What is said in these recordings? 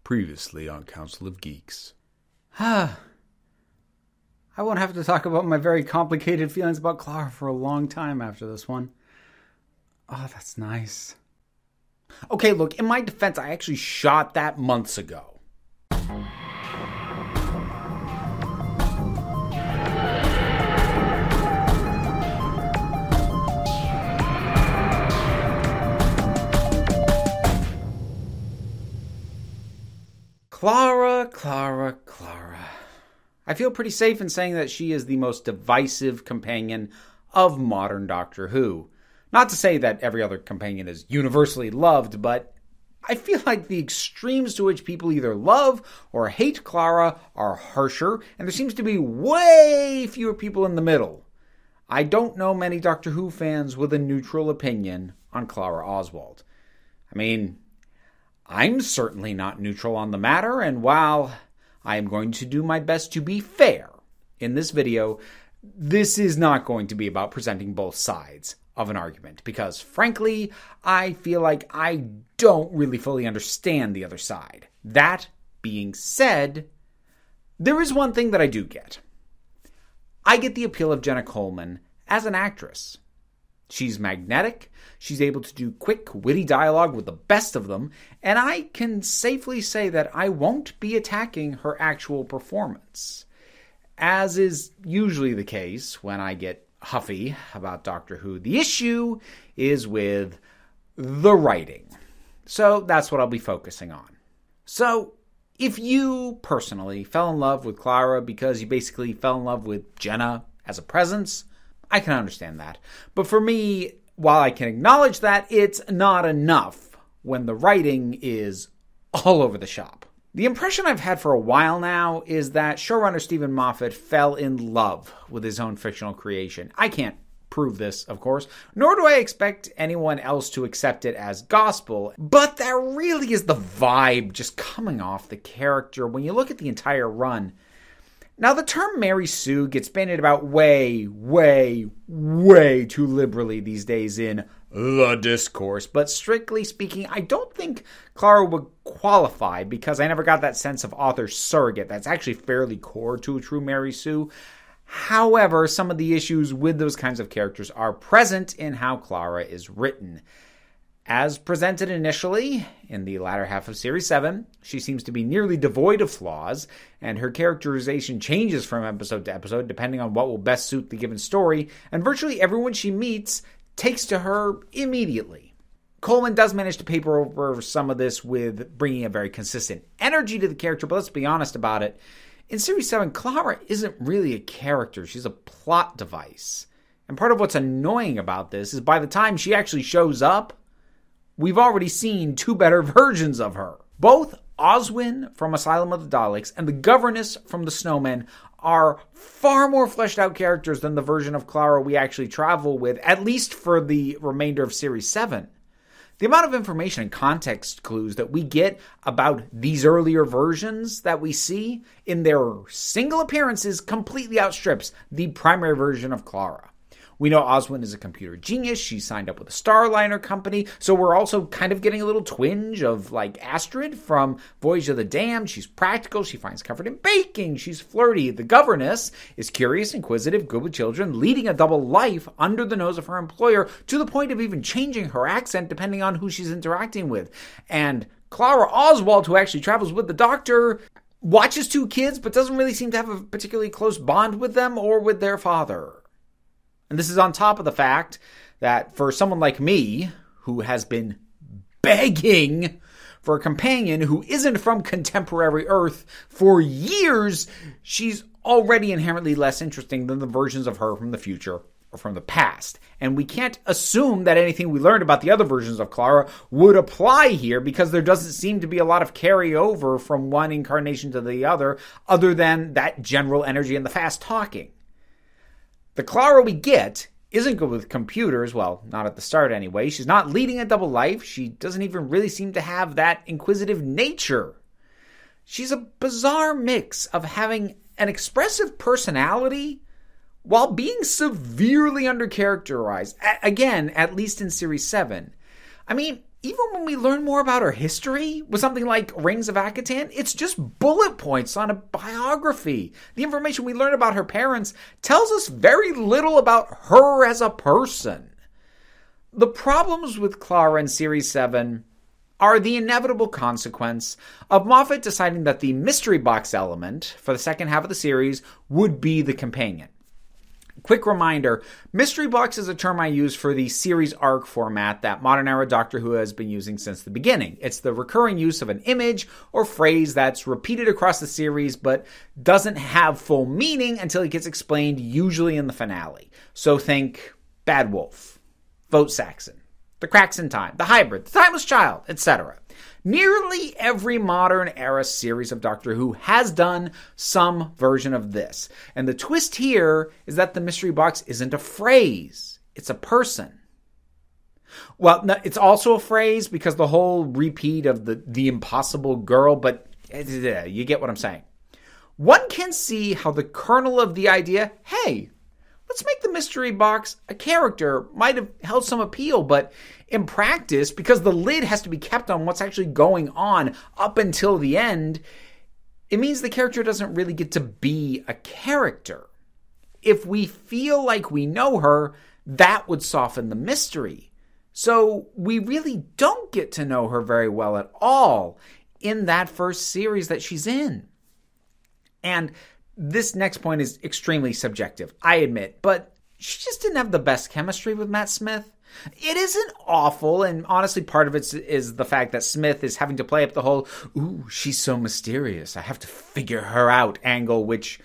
Previously on Council of Geeks. I won't have to talk about my very complicated feelings about Clara for a long time after this one. Oh, that's nice. Okay, look, in my defense, I actually shot that months ago. Clara. I feel pretty safe in saying that she is the most divisive companion of modern Doctor Who. Not to say that every other companion is universally loved, but I feel like the extremes to which people either love or hate Clara are harsher, and there seems to be way fewer people in the middle. I don't know many Doctor Who fans with a neutral opinion on Clara Oswald. I mean, I'm certainly not neutral on the matter, and while I am going to do my best to be fair in this video, this is not going to be about presenting both sides of an argument, because frankly, I feel like I don't really fully understand the other side. That being said, there is one thing that I do get. I get the appeal of Jenna Coleman as an actress. She's magnetic, she's able to do quick, witty dialogue with the best of them, and I can safely say that I won't be attacking her actual performance. As is usually the case when I get huffy about Doctor Who, the issue is with the writing. So that's what I'll be focusing on. So, if you personally fell in love with Clara because you basically fell in love with Jenna as a presence, I can understand that. But for me, while I can acknowledge that, it's not enough when the writing is all over the shop. The impression I've had for a while now is that showrunner Steven Moffat fell in love with his own fictional creation. I can't prove this, of course, nor do I expect anyone else to accept it as gospel, but that really is the vibe just coming off the character when you look at the entire run. Now, the term Mary Sue gets bandied about way too liberally these days in the discourse, but strictly speaking, I don't think Clara would qualify because I never got that sense of author surrogate that's actually fairly core to a true Mary Sue. However, some of the issues with those kinds of characters are present in how Clara is written. As presented initially, in the latter half of Series 7, she seems to be nearly devoid of flaws, and her characterization changes from episode to episode depending on what will best suit the given story, and virtually everyone she meets takes to her immediately. Coleman does manage to paper over some of this with bringing a very consistent energy to the character, but let's be honest about it. In Series 7, Clara isn't really a character, she's a plot device. And part of what's annoying about this is by the time she actually shows up, we've already seen two better versions of her. Both Oswin from Asylum of the Daleks and the Governess from the Snowmen are far more fleshed out characters than the version of Clara we actually travel with, at least for the remainder of Series 7. The amount of information and context clues that we get about these earlier versions that we see in their single appearances completely outstrips the primary version of Clara. We know Oswin is a computer genius. She signed up with a Starliner company. So we're also kind of getting a little twinge of like Astrid from Voyage of the Damned. She's practical. She finds comfort in baking. She's flirty. The Governess is curious, inquisitive, good with children, leading a double life under the nose of her employer to the point of even changing her accent depending on who she's interacting with. And Clara Oswald, who actually travels with the Doctor, watches two kids but doesn't really seem to have a particularly close bond with them or with their father. And this is on top of the fact that for someone like me, who has been begging for a companion who isn't from contemporary Earth for years, she's already inherently less interesting than the versions of her from the future or from the past. And we can't assume that anything we learned about the other versions of Clara would apply here because there doesn't seem to be a lot of carryover from one incarnation to the other than that general energy and the fast talking. The Clara we get isn't good with computers, well, not at the start anyway. She's not leading a double life. She doesn't even really seem to have that inquisitive nature. She's a bizarre mix of having an expressive personality while being severely undercharacterized. Again, at least in Series 7. I mean, even when we learn more about her history with something like Rings of Akatan, it's just bullet points on a biography. The information we learn about her parents tells us very little about her as a person. The problems with Clara in Series 7 are the inevitable consequence of Moffat deciding that the mystery box element for the second half of the series would be the companion. Quick reminder, mystery box is a term I use for the series arc format that modern era Doctor Who has been using since the beginning. It's the recurring use of an image or phrase that's repeated across the series but doesn't have full meaning until it gets explained, usually in the finale. So think Bad Wolf, Vote Saxon, The Cracks in Time, The Hybrid, The Timeless Child, etc. Nearly every modern era series of Doctor Who has done some version of this. And the twist here is that the mystery box isn't a phrase, it's a person. Well, it's also a phrase because the whole repeat of the impossible girl, but you get what I'm saying. One can see how the kernel of the idea, hey, let's make the mystery box a character, might have held some appeal, but in practice, because the lid has to be kept on what's actually going on up until the end, it means the character doesn't really get to be a character. If we feel like we know her, that would soften the mystery. So we really don't get to know her very well at all in that first series that she's in. And this next point is extremely subjective, I admit, but she just didn't have the best chemistry with Matt Smith. It isn't awful, and honestly, part of it is the fact that Smith is having to play up the whole, ooh, she's so mysterious, I have to figure her out angle, which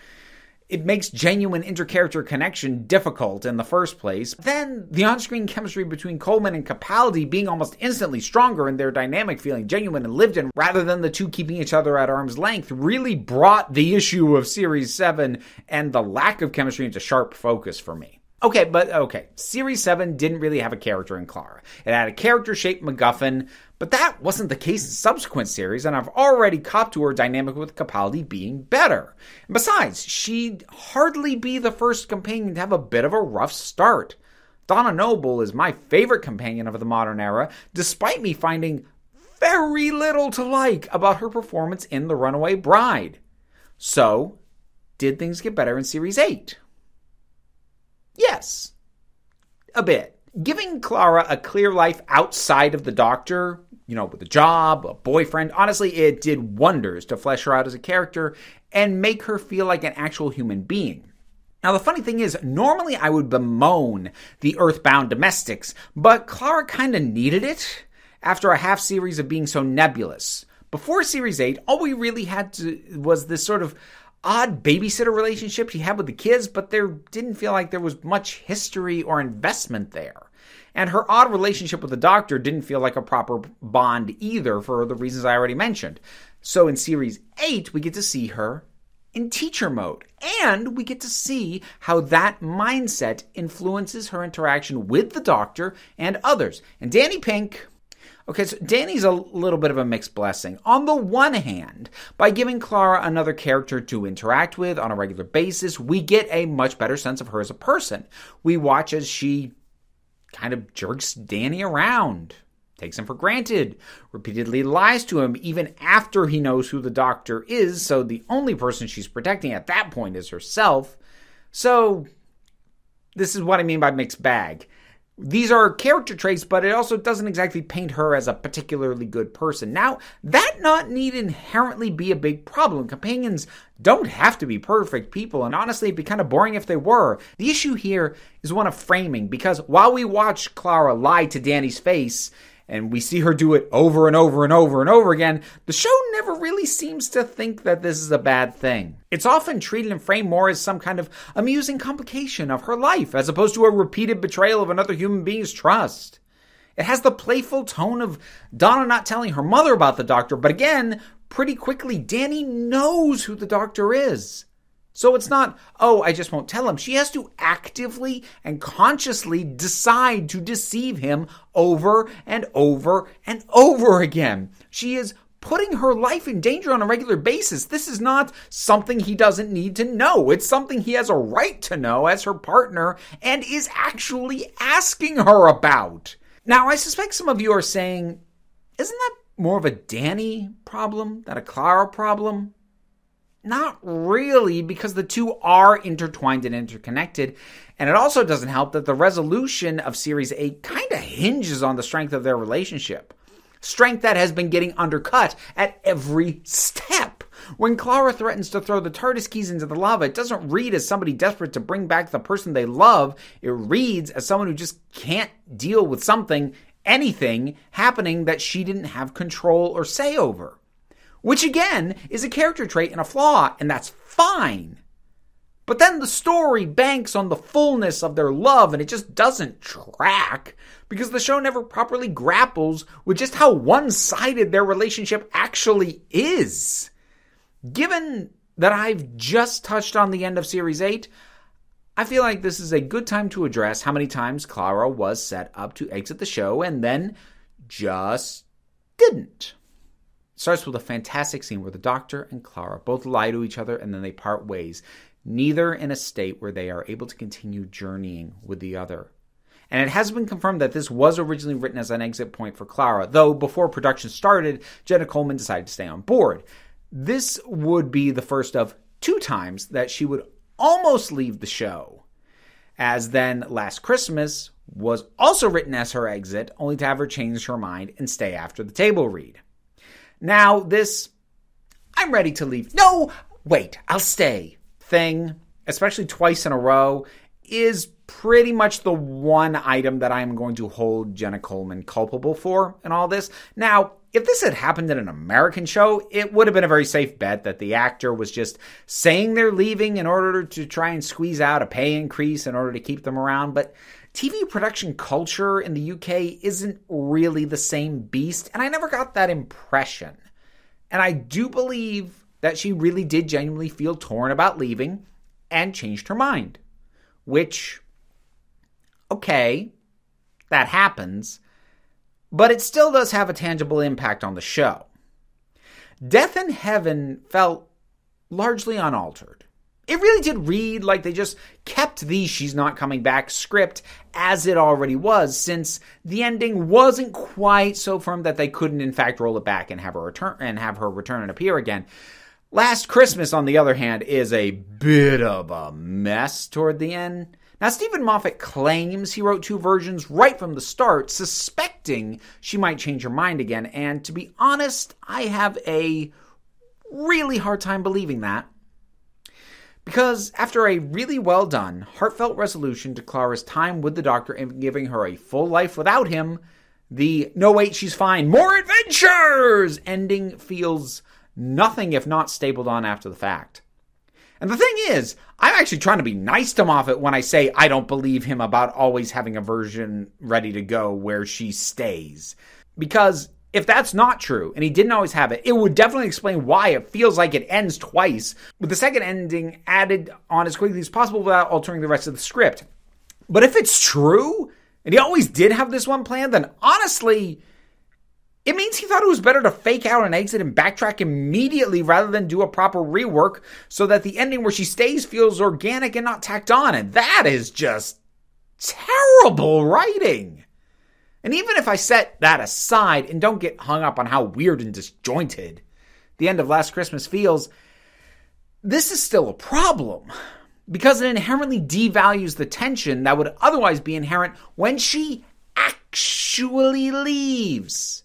it makes genuine inter-character connection difficult in the first place. Then, the on-screen chemistry between Coleman and Capaldi being almost instantly stronger and their dynamic feeling genuine and lived in, rather than the two keeping each other at arm's length, really brought the issue of Series 7 and the lack of chemistry into sharp focus for me. Okay, Series 7 didn't really have a character in Clara. It had a character-shaped MacGuffin, but that wasn't the case in subsequent series, and I've already copped to her dynamic with Capaldi being better. And besides, she'd hardly be the first companion to have a bit of a rough start. Donna Noble is my favorite companion of the modern era, despite me finding very little to like about her performance in The Runaway Bride. So, did things get better in Series 8? Yes, a bit. Giving Clara a clear life outside of the Doctor, with a job, a boyfriend, honestly, it did wonders to flesh her out as a character and make her feel like an actual human being. Now, the funny thing is, normally I would bemoan the Earthbound domestics, but Clara kind of needed it after a half series of being so nebulous. Before Series 8, all we really had was this sort of odd babysitter relationship she had with the kids, but there didn't feel like there was much history or investment there. And her odd relationship with the Doctor didn't feel like a proper bond either for the reasons I already mentioned. So in Series 8, we get to see her in teacher mode, and we get to see how that mindset influences her interaction with the Doctor and others. And Danny Pink... Okay, so Danny's a little bit of a mixed blessing. On the one hand, by giving Clara another character to interact with on a regular basis, we get a much better sense of her as a person. We watch as she kind of jerks Danny around, takes him for granted, repeatedly lies to him even after he knows who the Doctor is, so the only person she's protecting at that point is herself. So, this is what I mean by mixed bag. These are character traits, but it also doesn't exactly paint her as a particularly good person. Now, that not need inherently be a big problem. Companions don't have to be perfect people, and honestly, it'd be kind of boring if they were. The issue here is one of framing, because while we watch Clara lie to Danny's face, and we see her do it over and over and over and over again, the show never really seems to think that this is a bad thing. It's often treated and framed more as some kind of amusing complication of her life, as opposed to a repeated betrayal of another human being's trust. It has the playful tone of Donna not telling her mother about the Doctor, but again, pretty quickly, Danny knows who the Doctor is. So it's not, oh, I just won't tell him. She has to actively and consciously decide to deceive him over and over and over again. She is putting her life in danger on a regular basis. This is not something he doesn't need to know. It's something he has a right to know as her partner and is actually asking her about. Now, I suspect some of you are saying, isn't that more of a Danny problem than a Clara problem? Not really, because the two are intertwined and interconnected, and it also doesn't help that the resolution of Series 8 kind of hinges on the strength of their relationship. Strength that has been getting undercut at every step. When Clara threatens to throw the TARDIS keys into the lava, it doesn't read as somebody desperate to bring back the person they love. It reads as someone who just can't deal with anything happening that she didn't have control or say over. Which again is a character trait and a flaw, and that's fine. But then the story banks on the fullness of their love, and it just doesn't track because the show never properly grapples with just how one-sided their relationship actually is. Given that I've just touched on the end of Series 8, I feel like this is a good time to address how many times Clara was set up to exit the show and then just didn't. It starts with a fantastic scene where the Doctor and Clara both lie to each other and then they part ways, neither in a state where they are able to continue journeying with the other. And it has been confirmed that this was originally written as an exit point for Clara, though before production started, Jenna Coleman decided to stay on board. This would be the first of 2 times that she would almost leave the show, as then Last Christmas was also written as her exit, only to have her change her mind and stay after the table read. Now, this I'm ready to leave, no, wait, I'll stay thing, especially twice in a row, is pretty much the one item that I'm going to hold Jenna Coleman culpable for in all this. Now, if this had happened in an American show, it would have been a very safe bet that the actor was just saying they're leaving in order to try and squeeze out a pay increase in order to keep them around. But TV production culture in the UK isn't really the same beast, and I never got that impression. And I do believe that she really did genuinely feel torn about leaving and changed her mind. Which, okay, that happens, but it still does have a tangible impact on the show. Death in Heaven felt largely unaltered. It really did read like they just kept the "she's not coming back" script as it already was, since the ending wasn't quite so firm that they couldn't in fact roll it back and have her return and appear again. Last Christmas, on the other hand, is a bit of a mess toward the end. Now, Steven Moffat claims he wrote 2 versions right from the start, suspecting she might change her mind again, and to be honest, I have a really hard time believing that. Because after a really well done, heartfelt resolution to Clara's time with the Doctor and giving her a full life without him, the "no wait, she's fine, more adventures" ending feels nothing if not stapled on after the fact. And the thing is, I'm actually trying to be nice to Moffat when I say I don't believe him about always having a version ready to go where she stays. Because if that's not true, and he didn't always have it, it would definitely explain why it feels like it ends twice, with the second ending added on as quickly as possible without altering the rest of the script. But if it's true, and he always did have this one plan, then honestly, it means he thought it was better to fake out an exit and backtrack immediately rather than do a proper rework so that the ending where she stays feels organic and not tacked on. And that is just terrible writing. And even if I set that aside and don't get hung up on how weird and disjointed the end of Last Christmas feels, this is still a problem because it inherently devalues the tension that would otherwise be inherent when she actually leaves.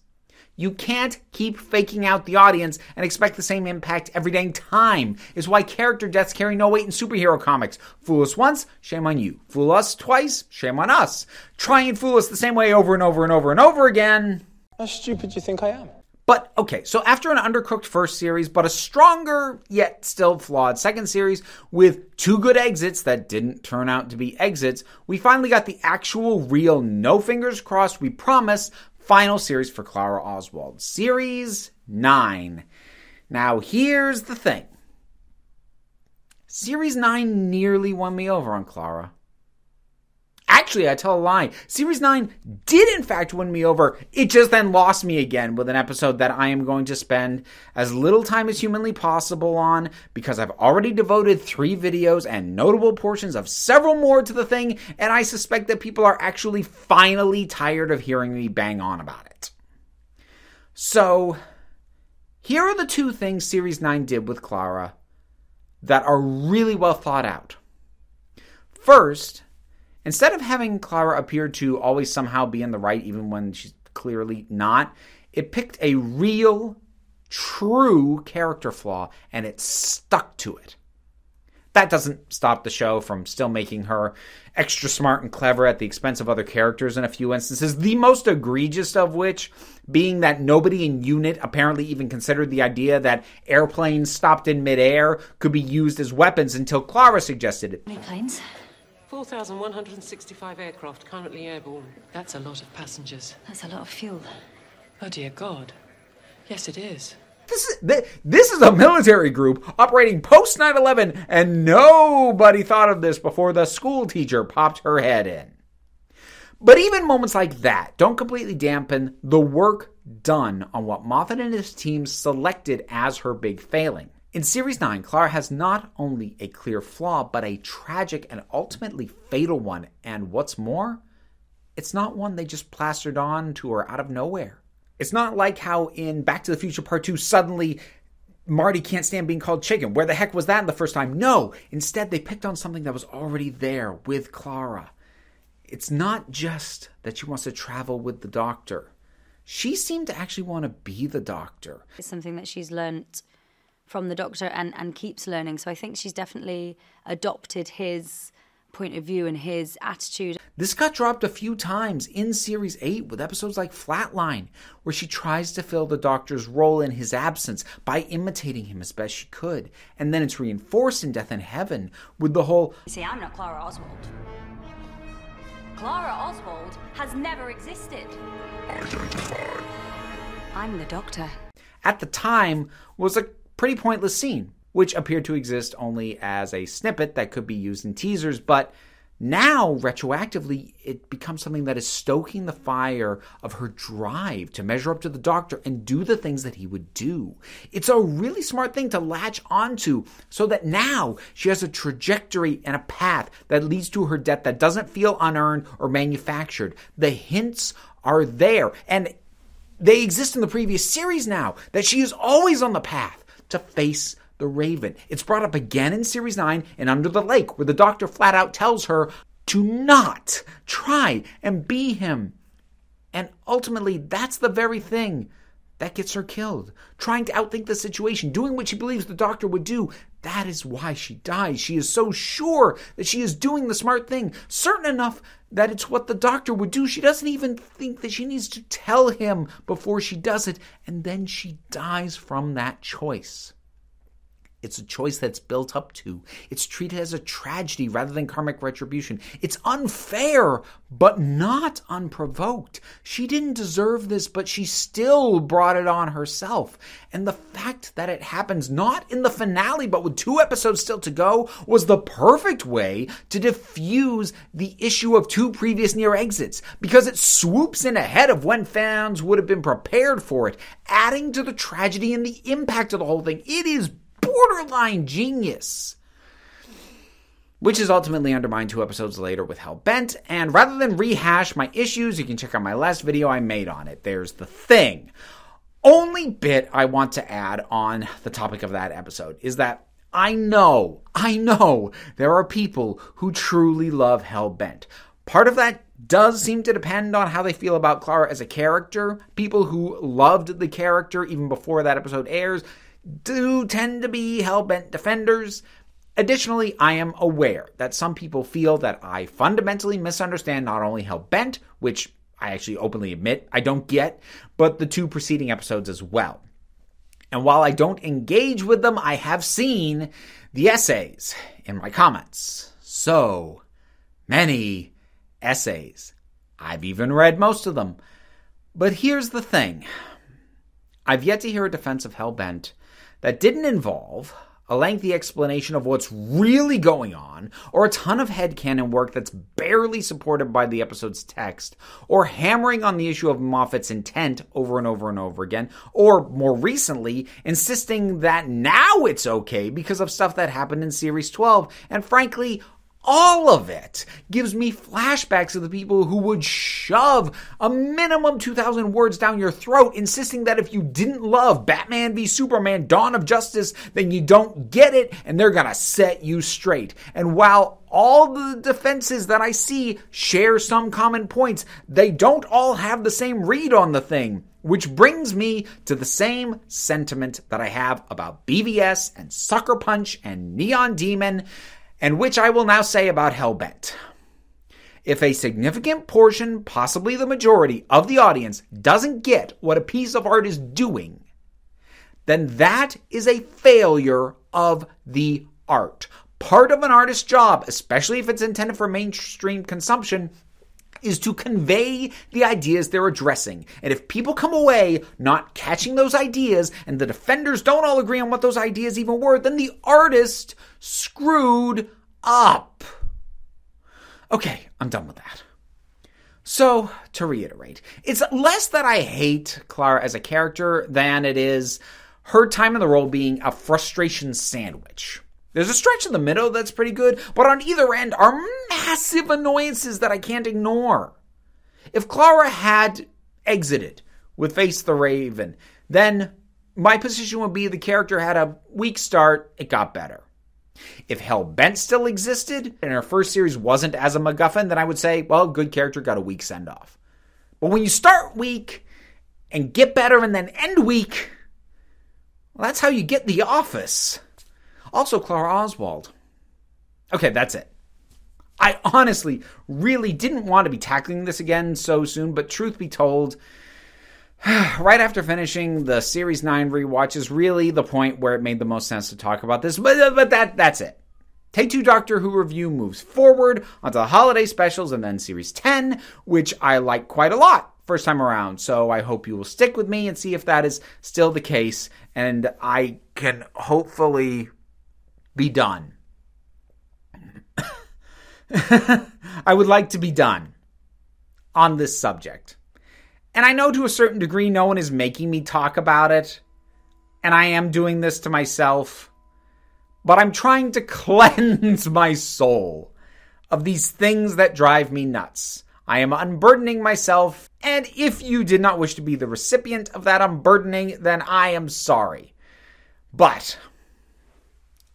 You can't keep faking out the audience and expect the same impact every dang time. Is why character deaths carry no weight in superhero comics. Fool us once, shame on you. Fool us twice, shame on us. Try and fool us the same way over and over and over and over again. How stupid do you think I am? But, okay, so after an undercooked first series, but a stronger, yet still flawed second series, with 2 good exits that didn't turn out to be exits, we finally got the actual, real, no fingers crossed, we promise, final series for Clara Oswald. Series 9. Now, here's the thing. Series 9 nearly won me over on Clara. Actually, I tell a lie. Series 9 did in fact win me over. It just then lost me again with an episode that I am going to spend as little time as humanly possible on because I've already devoted 3 videos and notable portions of several more to the thing, and I suspect that people are actually finally tired of hearing me bang on about it. So, here are the 2 things Series 9 did with Clara that are really well thought out. First, instead of having Clara appear to always somehow be in the right even when she's clearly not, it picked a real, true character flaw and it stuck to it. That doesn't stop the show from still making her extra smart and clever at the expense of other characters in a few instances, the most egregious of which being that nobody in unit apparently even considered the idea that airplanes stopped in midair could be used as weapons until Clara suggested it. How many planes? 4,165 aircraft currently airborne. That's a lot of passengers. That's a lot of fuel. Oh, dear God. Yes, it is. This is a military group operating post 9/11, and nobody thought of this before the school teacher popped her head in. But even moments like that don't completely dampen the work done on what Moffat and his team selected as her big failing. In Series 9, Clara has not only a clear flaw, but a tragic and ultimately fatal one. And what's more, it's not one they just plastered on to her out of nowhere. It's not like how in Back to the Future Part 2, suddenly Marty can't stand being called chicken. Where the heck was that in the first time? No, instead they picked on something that was already there with Clara. It's not just that she wants to travel with the Doctor. She seemed to actually want to be the Doctor. It's something that she's learnt from the Doctor and keeps learning. So I think she's definitely adopted his point of view and his attitude. This got dropped a few times in Series 8 with episodes like Flatline, where she tries to fill the Doctor's role in his absence by imitating him as best she could. And then it's reinforced in Death in Heaven with the whole, See, I'm not Clara Oswald. Clara Oswald has never existed. Identify. I'm the Doctor. At the time, was a pretty pointless scene, which appeared to exist only as a snippet that could be used in teasers, but now, retroactively, it becomes something that is stoking the fire of her drive to measure up to the Doctor and do the things that he would do. It's a really smart thing to latch onto so that now she has a trajectory and a path that leads to her death that doesn't feel unearned or manufactured. The hints are there, and they exist in the previous series now, that she is always on the path to face the Raven. It's brought up again in Series 9 and Under the Lake, where the Doctor flat out tells her to not try and be him. And ultimately, that's the very thing that gets her killed. Trying to outthink the situation, doing what she believes the Doctor would do. That is why she dies. She is so sure that she is doing the smart thing, certain enough that it's what the Doctor would do. She doesn't even think that she needs to tell him before she does it, and then she dies from that choice. It's a choice that's built up to. It's treated as a tragedy rather than karmic retribution. It's unfair, but not unprovoked. She didn't deserve this, but she still brought it on herself. And the fact that it happens not in the finale, but with 2 episodes still to go, was the perfect way to diffuse the issue of 2 previous near exits, because it swoops in ahead of when fans would have been prepared for it, adding to the tragedy and the impact of the whole thing. It is borderline genius, which is ultimately undermined 2 episodes later with Hellbent. And rather than rehash my issues, you can check out my last video I made on it. There's the thing. Only bit I want to add on the topic of that episode is that I know there are people who truly love Hellbent. Part of that does seem to depend on how they feel about Clara as a character. People who loved the character even before that episode airs do tend to be Hellbent defenders. Additionally, I am aware that some people feel that I fundamentally misunderstand not only Hellbent, which I actually openly admit I don't get, but the 2 preceding episodes as well. And while I don't engage with them, I have seen the essays in my comments. So many essays. I've even read most of them. But here's the thing. I've yet to hear a defense of Hellbent that didn't involve a lengthy explanation of what's really going on, or a ton of headcanon work that's barely supported by the episode's text, or hammering on the issue of Moffat's intent over and over and over again, or more recently, insisting that now it's okay because of stuff that happened in Series 12, and frankly, all of it gives me flashbacks of the people who would shove a minimum 2,000 words down your throat, insisting that if you didn't love Batman v Superman Dawn of Justice, then you don't get it, and they're gonna set you straight. And while all the defenses that I see share some common points, they don't all have the same read on the thing. Which brings me to the same sentiment that I have about BVS and Sucker Punch and Neon Demon, and which I will now say about Hellbent. If a significant portion, possibly the majority, of the audience doesn't get what a piece of art is doing, then that is a failure of the art. Part of an artist's job, especially if it's intended for mainstream consumption, is to convey the ideas they're addressing. And if people come away not catching those ideas, and the defenders don't all agree on what those ideas even were, then the artist screwed up. Okay, I'm done with that. So, to reiterate, it's less that I hate Clara as a character than it is her time in the role being a frustration sandwich. There's a stretch in the middle that's pretty good, but on either end are massive annoyances that I can't ignore. If Clara had exited with Face the Raven, then my position would be the character had a weak start, it got better. If Hellbent still existed, and her first series wasn't as a MacGuffin, then I would say, well, good character got a weak send-off. But when you start weak, and get better, and then end weak, well, that's how you get The Office. Also, Clara Oswald. Okay, that's it. I honestly really didn't want to be tackling this again so soon, but truth be told, right after finishing the Series 9 rewatch is really the point where it made the most sense to talk about this, but that's it. Take Two Doctor Who review moves forward onto the holiday specials and then Series 10, which I like quite a lot first time around, so I hope you will stick with me and see if that is still the case, and I can hopefully be done. I would like to be done on this subject. And I know to a certain degree no one is making me talk about it, and I am doing this to myself, but I'm trying to cleanse my soul of these things that drive me nuts. I am unburdening myself, and if you did not wish to be the recipient of that unburdening, then I am sorry. But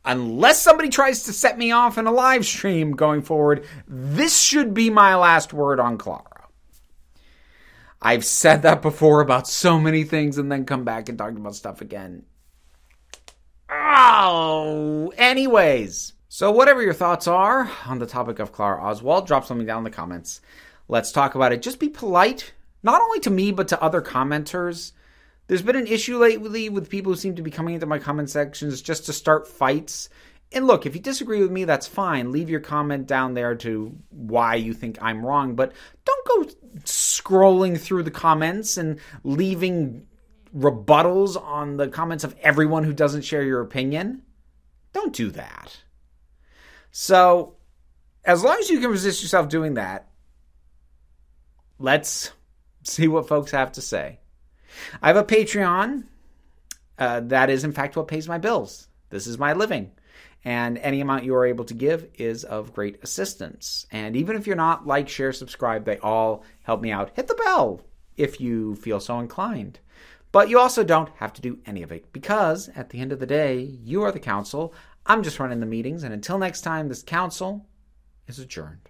unless somebody tries to set me off in a live stream going forward, this should be my last word on Clara. I've said that before about so many things and then come back and talk about stuff again. Oh, anyways. So whatever your thoughts are on the topic of Clara Oswald, drop something down in the comments. Let's talk about it. Just be polite, not only to me, but to other commenters. There's been an issue lately with people who seem to be coming into my comment sections just to start fights. And look, if you disagree with me, that's fine. Leave your comment down there to why you think I'm wrong. But don't go scrolling through the comments and leaving rebuttals on the comments of everyone who doesn't share your opinion. Don't do that. So, as long as you can resist yourself doing that, let's see what folks have to say. I have a Patreon. That is, in fact, what pays my bills. This is my living. And any amount you are able to give is of great assistance. And even if you're not, like, share, subscribe, they all help me out. Hit the bell if you feel so inclined. But you also don't have to do any of it, because at the end of the day, you are the council. I'm just running the meetings. And until next time, this council is adjourned.